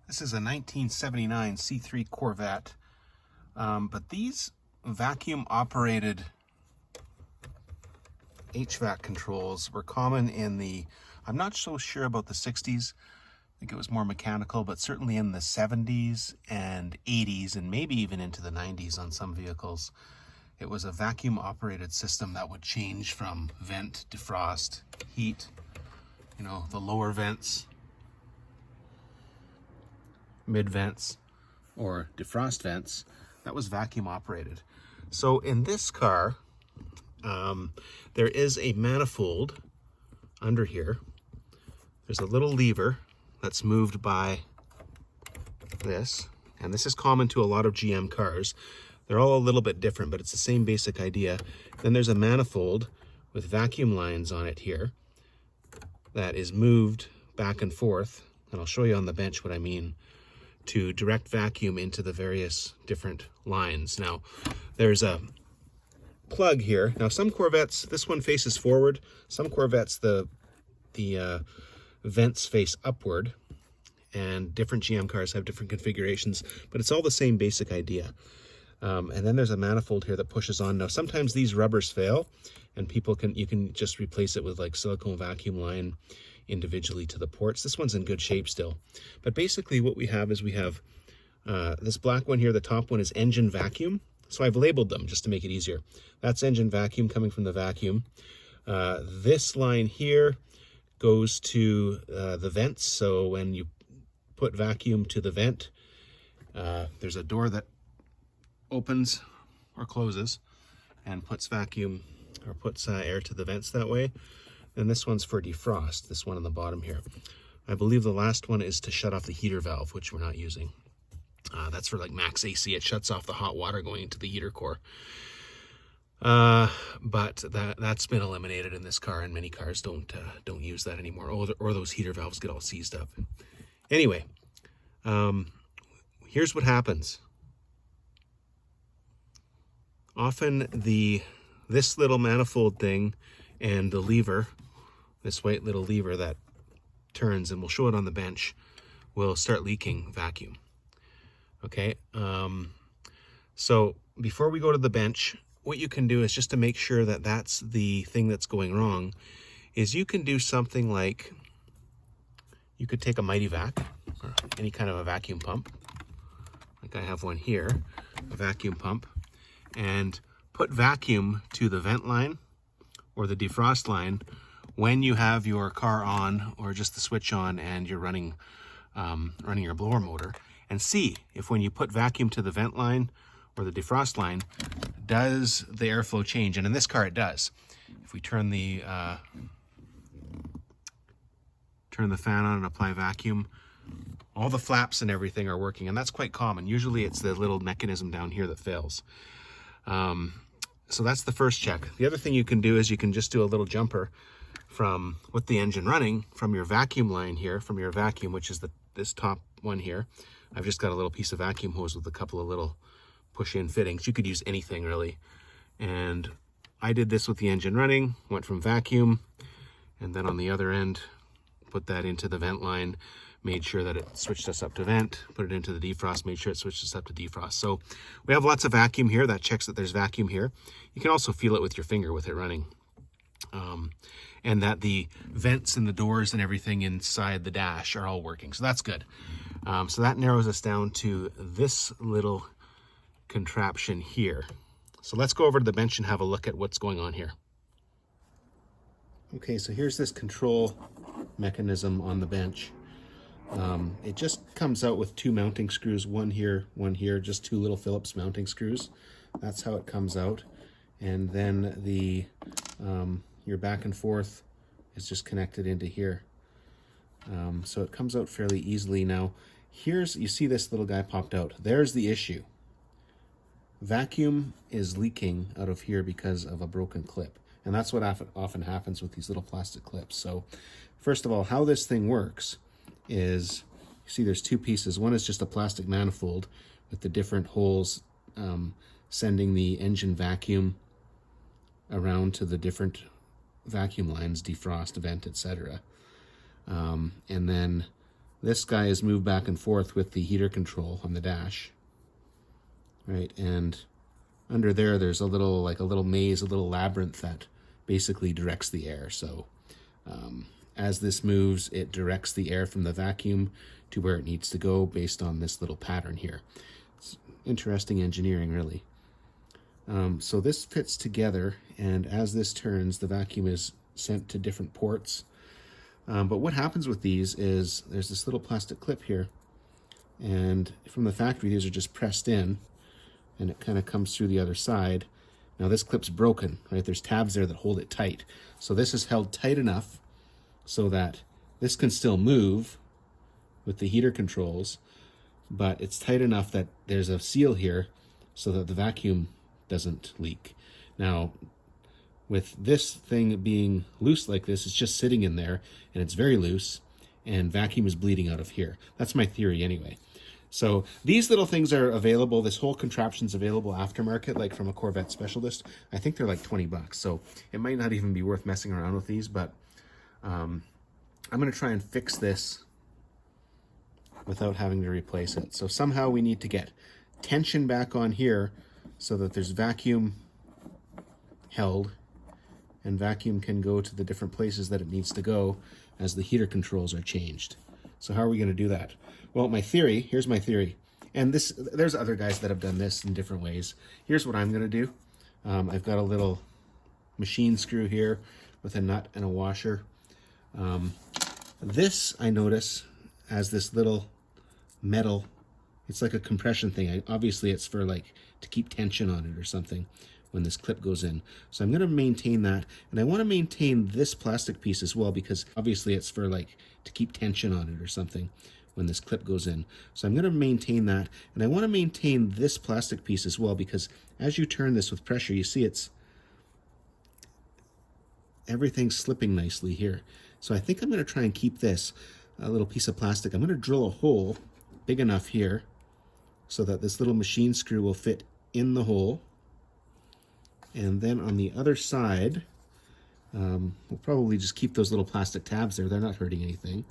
This is a 1979 C3 Corvette, but these vacuum-operated HVAC controls were common in the, I'm not so sure about the 60s, I think it was more mechanical, but certainly in the 70s and 80s and maybe even into the 90s on some vehicles. It was a vacuum-operated system that would change from vent, defrost, heat, you know, the lower vents, mid vents, or defrost vents. That was vacuum operated. So in this car, there is a manifold under here. There's a little lever that's moved by this, and this is common to a lot of GM cars. They're all a little bit different, but it's the same basic idea. Then there's a manifold with vacuum lines on it here that is moved back and forth, and I'll show you on the bench what I mean, to direct vacuum into the various different lines. Now, there's a plug here. Now, some Corvettes, this one faces forward. Some Corvettes, the vents face upward, and different GM cars have different configurations, but it's all the same basic idea. And then there's a manifold here that pushes on. Now, sometimes these rubbers fail, and you can just replace it with like silicone vacuum line individually to the ports. This one's in good shape still. But basically what we have is we have this black one here. The top one is engine vacuum. So I've labeled them just to make it easier. That's engine vacuum coming from the vacuum. This line here goes to the vents. So when you put vacuum to the vent, there's a door that opens or closes and puts vacuum or puts air to the vents that way. And this one's for defrost, this one on the bottom here. I believe the last one is to shut off the heater valve, which we're not using. That's for like max AC. It shuts off the hot water going into the heater core. But that's been eliminated in this car, and many cars don't use that anymore, or those heater valves get all seized up. Anyway, here's what happens. Often this little manifold thing and the lever, this white little lever that turns, and we'll show it on the bench, will start leaking vacuum. Okay, so before we go to the bench, what you can do is, just to make sure that that's the thing that's going wrong, is you can do something like, you could take a Mighty Vac, or any kind of a vacuum pump, like I have one here, a vacuum pump, and put vacuum to the vent line or the defrost line when you have your car on, or just the switch on, and you're running your blower motor, and see if when you put vacuum to the vent line or the defrost line, does the airflow change? And in this car it does. If we turn the fan on and apply vacuum, all the flaps and everything are working, and that's quite common. Usually it's the little mechanism down here that fails. So that's the first check. The other thing you can do is you can just do a little jumper from, with the engine running, from your vacuum line here, from your vacuum, which is this top one here. I've just got a little piece of vacuum hose with a couple of little push-in fittings. You could use anything really. And I did this with the engine running, went from vacuum, and then on the other end, put that into the vent line, made sure that it switched us up to vent, put it into the defrost, made sure it switched us up to defrost. So we have lots of vacuum here. That checks that there's vacuum here. You can also feel it with your finger with it running. And that the vents and the doors and everything inside the dash are all working. So that's good. So that narrows us down to this little contraption here. So let's go over to the bench and have a look at what's going on here. Okay, so here's this control mechanism on the bench. It just comes out with two mounting screws, one here, just two little Phillips mounting screws. That's how it comes out. And then your back and forth is just connected into here. So it comes out fairly easily. Now, you see this little guy popped out. There's the issue. Vacuum is leaking out of here because of a broken clip. And that's what often happens with these little plastic clips. So first of all, how this thing works is, you see there's two pieces. One is just a plastic manifold with the different holes sending the engine vacuum around to the different vacuum lines, defrost, vent, etc. And then This guy is moved back and forth with the heater control on the dash, right? And under there, there's a little, like a little maze, a little labyrinth that basically directs the air. So as this moves, it directs the air from the vacuum to where it needs to go based on this little pattern here. It's interesting engineering, really. So this fits together, and as this turns, the vacuum is sent to different ports. But what happens with these is there's this little plastic clip here, and from the factory, these are just pressed in, and it kind of comes through the other side. Now this clip's broken, right? There's tabs there that hold it tight. So this is held tight enough so that this can still move with the heater controls, but it's tight enough that there's a seal here so that the vacuum doesn't leak. Now, with this thing being loose like this, it's just sitting in there and it's very loose, and vacuum is bleeding out of here. That's my theory anyway. So these little things are available. This whole contraption's available aftermarket, like from a Corvette specialist. I think they're like 20 bucks. So it might not even be worth messing around with these, but I'm going to try and fix this without having to replace it. So somehow we need to get tension back on here so that there's vacuum held, and vacuum can go to the different places that it needs to go as the heater controls are changed. So how are we going to do that? Well, here's my theory. And there's other guys that have done this in different ways. Here's what I'm going to do. I've got a little machine screw here with a nut and a washer. This, I notice, has this little metal, it's like a compression thing. Obviously, it's for like to keep tension on it or something when this clip goes in. So I'm going to maintain that, and I want to maintain this plastic piece as well, because obviously it's for like to keep tension on it or something when this clip goes in. So I'm going to maintain that, and I want to maintain this plastic piece as well, because as you turn this with pressure, you see everything's slipping nicely here. So I think I'm going to try and keep this, a little piece of plastic. I'm going to drill a hole big enough here so that this little machine screw will fit in the hole. And then on the other side, we'll probably just keep those little plastic tabs there. They're not hurting anything.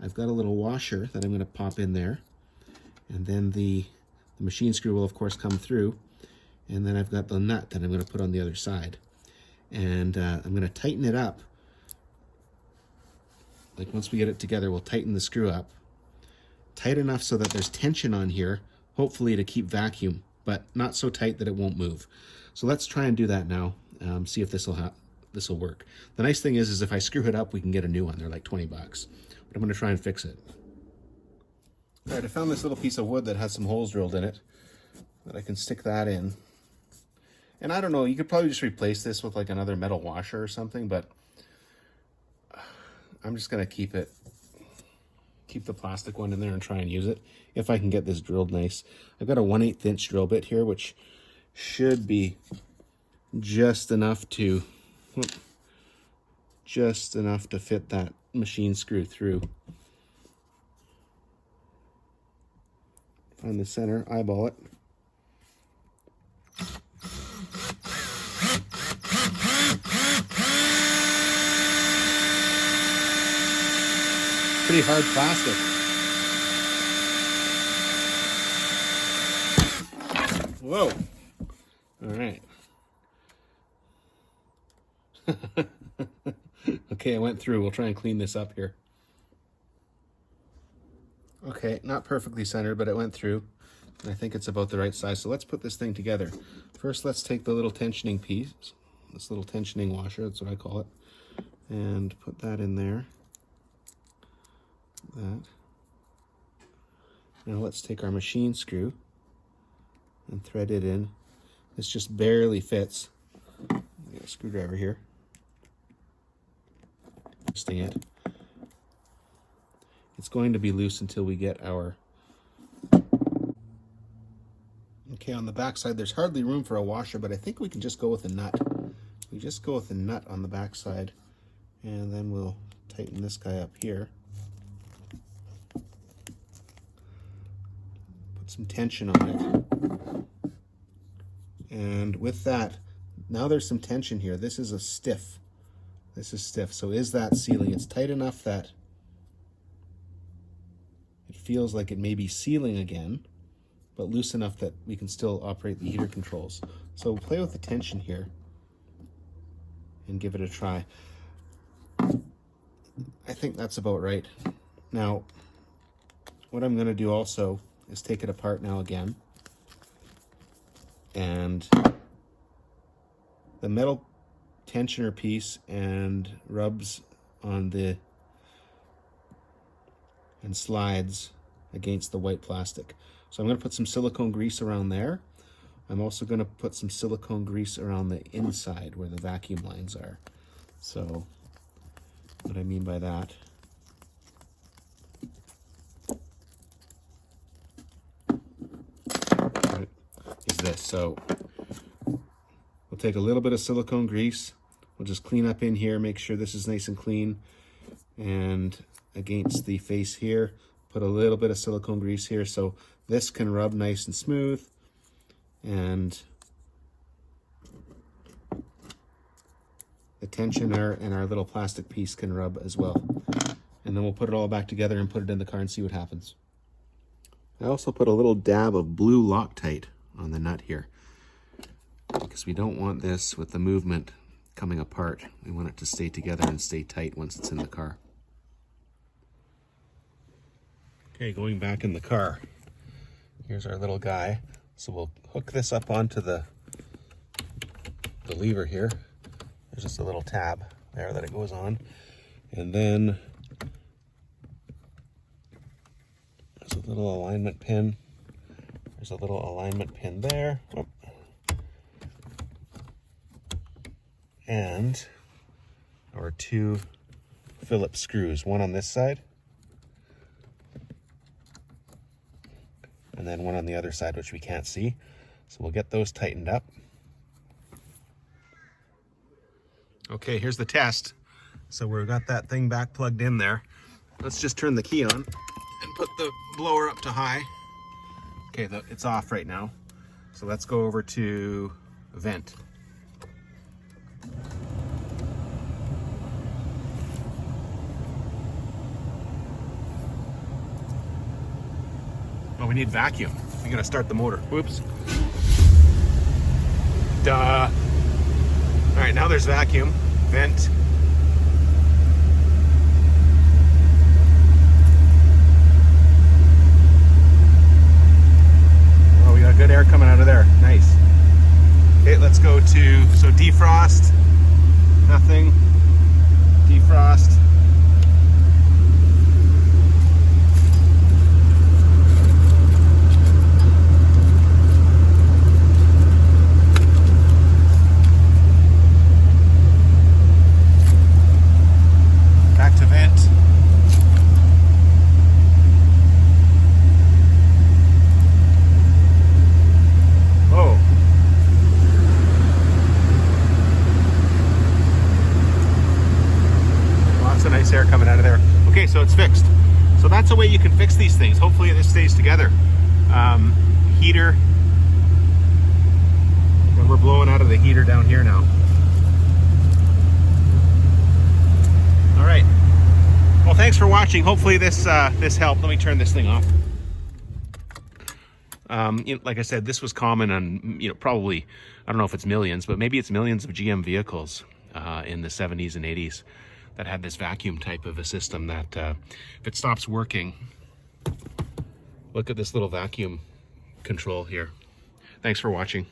I've got a little washer that I'm going to pop in there. And then the machine screw will, of course, come through. And then I've got the nut that I'm going to put on the other side. And I'm going to tighten it up. Like once we get it together, we'll tighten the screw up. Tight enough so that there's tension on here, hopefully to keep vacuum, but not so tight that it won't move. So let's try and do that now, see if this will work. The nice thing is if I screw it up, we can get a new one. They're like 20 bucks. But I'm going to try and fix it. All right, I found this little piece of wood that has some holes drilled in it that I can stick that in. And I don't know, you could probably just replace this with like another metal washer or something, but I'm just going to keep the plastic one in there and try and use it if I can get this drilled nice. I've got a 1/8 inch drill bit here, which should be just enough to fit that machine screw through. Find the center, eyeball it. Pretty hard plastic. Whoa. All right. Okay, I went through. We'll try and clean this up here. Okay, not perfectly centered, but it went through. And I think it's about the right size. So let's put this thing together. First, let's take the little tensioning piece, this little tensioning washer, that's what I call it, and put that in there. That. Now let's take our machine screw and thread it in. This just barely fits. Get a screwdriver here. Twisting it. It's going to be loose until we get our... Okay, on the back side, there's hardly room for a washer, but I think we can just go with a nut. We just go with a nut on the back side, and then we'll tighten this guy up here. Put some tension on it. And with that, now there's some tension here. This is stiff. This is stiff. So is that sealing? It's tight enough that feels like it may be sealing again, but loose enough that we can still operate the heater controls. So we'll play with the tension here and give it a try. I think that's about right. Now, what I'm going to do also is take it apart now again. And the metal tensioner piece and rubs on the and slides against the white plastic. So I'm going to put some silicone grease around there. I'm also going to put some silicone grease around the inside where the vacuum lines are. So what I mean by that is this. So we'll take a little bit of silicone grease. We'll just clean up in here, make sure this is nice and clean. And against the face here, put a little bit of silicone grease here so this can rub nice and smooth. And the tensioner and our little plastic piece can rub as well. And then we'll put it all back together and put it in the car and see what happens. I also put a little dab of blue Loctite on the nut here, because we don't want this with the movement coming apart. We want it to stay together and stay tight once it's in the car. Okay, going back in the car. Here's our little guy. So we'll hook this up onto the lever here. There's just a little tab there that it goes on. And then there's a little alignment pin. There's a little alignment pin there. Oh. And our two Phillips screws, one on this side and then one on the other side, which we can't see. So we'll get those tightened up. Okay, here's the test. So we've got that thing back plugged in there. Let's just turn the key on and put the blower up to high. Okay, it's off right now. So let's go over to vent. Oh, we need vacuum. We gotta start the motor. Whoops. Duh. All right, now there's vacuum. Vent. Oh, we got good air coming out of there. Nice. Okay, let's go to, so defrost. Nothing. Defrost. Air coming out of there. Okay, so it's fixed. So that's a way you can fix these things. Hopefully this stays together. Heater. And we're blowing out of the heater down here now. All right. Well, thanks for watching. Hopefully this helped. Let me turn this thing off. Like I said, this was common on, probably, I don't know if it's millions, but maybe it's millions of GM vehicles in the 70s and 80s. That had this vacuum type of a system that if it stops working, look at this little vacuum control here. Thanks for watching.